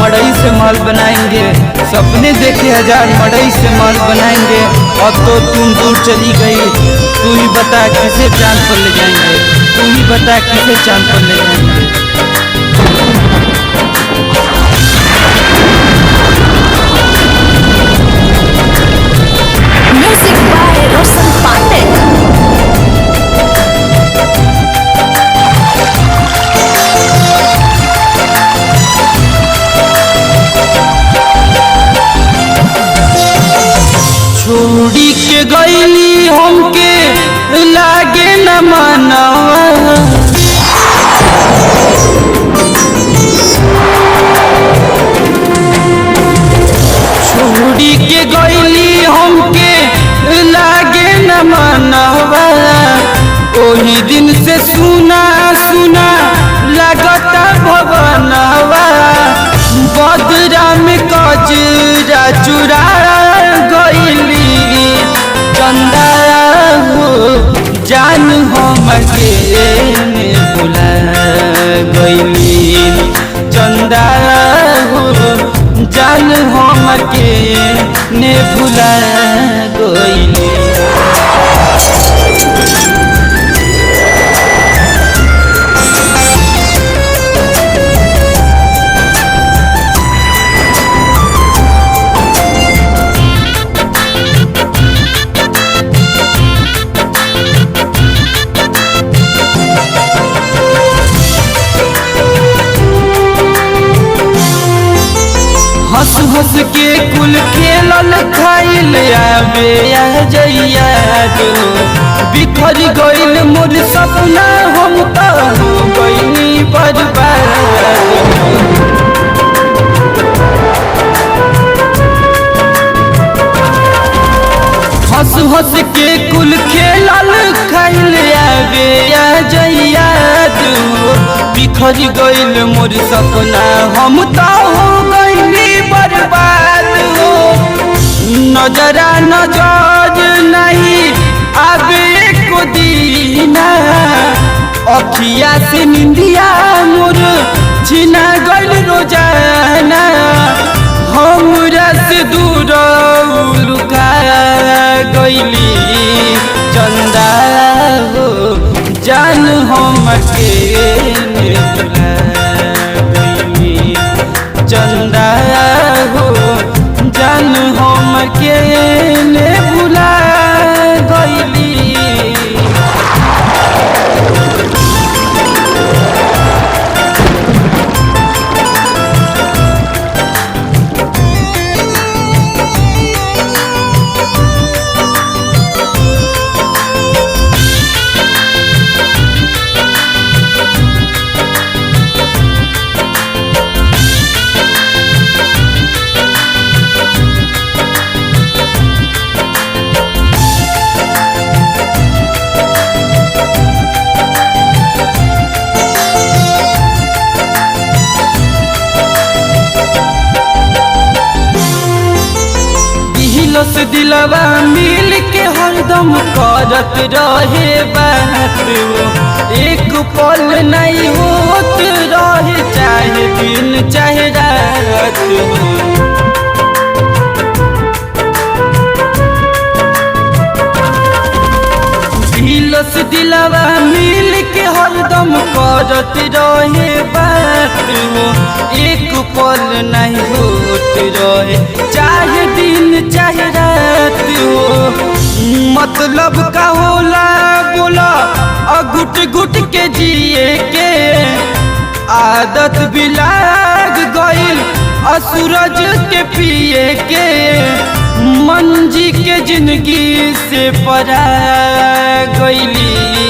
मड़ई से महल बनाएंगे, सपने देखे हजार मड़ई से महल बनाएंगे। अब तो तुम दूर चली गई, तू ही बता किसे चांद पर ले जाएंगे, तू ही बता किसे चांद पर ले जाएंगे। म्यूजिक बाय रोशन पांडे। छोड़ी के गईली हमके लागे न मनवा, छोड़ी के गईली हमके लागे न मनवा। ओही दिन से सुना सुना लगता भवनवा, बदरा में कजरा चुरा गईली। चंदा हो जान हमके भुला गईली, चंदा हो जान हमके ने भुला गईली। हंस हंस के कुल खेलल खाइल आवे जइया जो, बिखर गइल मोर सपना हम तो हो गइनी बर्बाद। हंस हंस के कुल खेलल खाइल आवे जइया जो, बिखर गइल मोर सपना हम तो हो गइनी बर्बाद हो। नजरा नजर नहीं आवे को दीना, अखिया से निंदिया मोर छिना गइल रोजाना। हमरा से दूर लुका गइली, चंदा हो जान हमके भुला गइली। चंदा हो जान हमके ने भुला गइली। से दिलवा मिल के हरदम करत रहे बात, एक पल नहीं होत रहे चाहे दिन चाहे रात। दिल से दिलवा मिल के हरदम करत रहे बात, एक पल नहीं होत रहे चाहे दिन चाहे रात हो। मतलब का होला बोला घुट घुट के जिए के आदत भी लाग गइल, सूरज के पिए के मंजी के जिंदगी से परा गइली।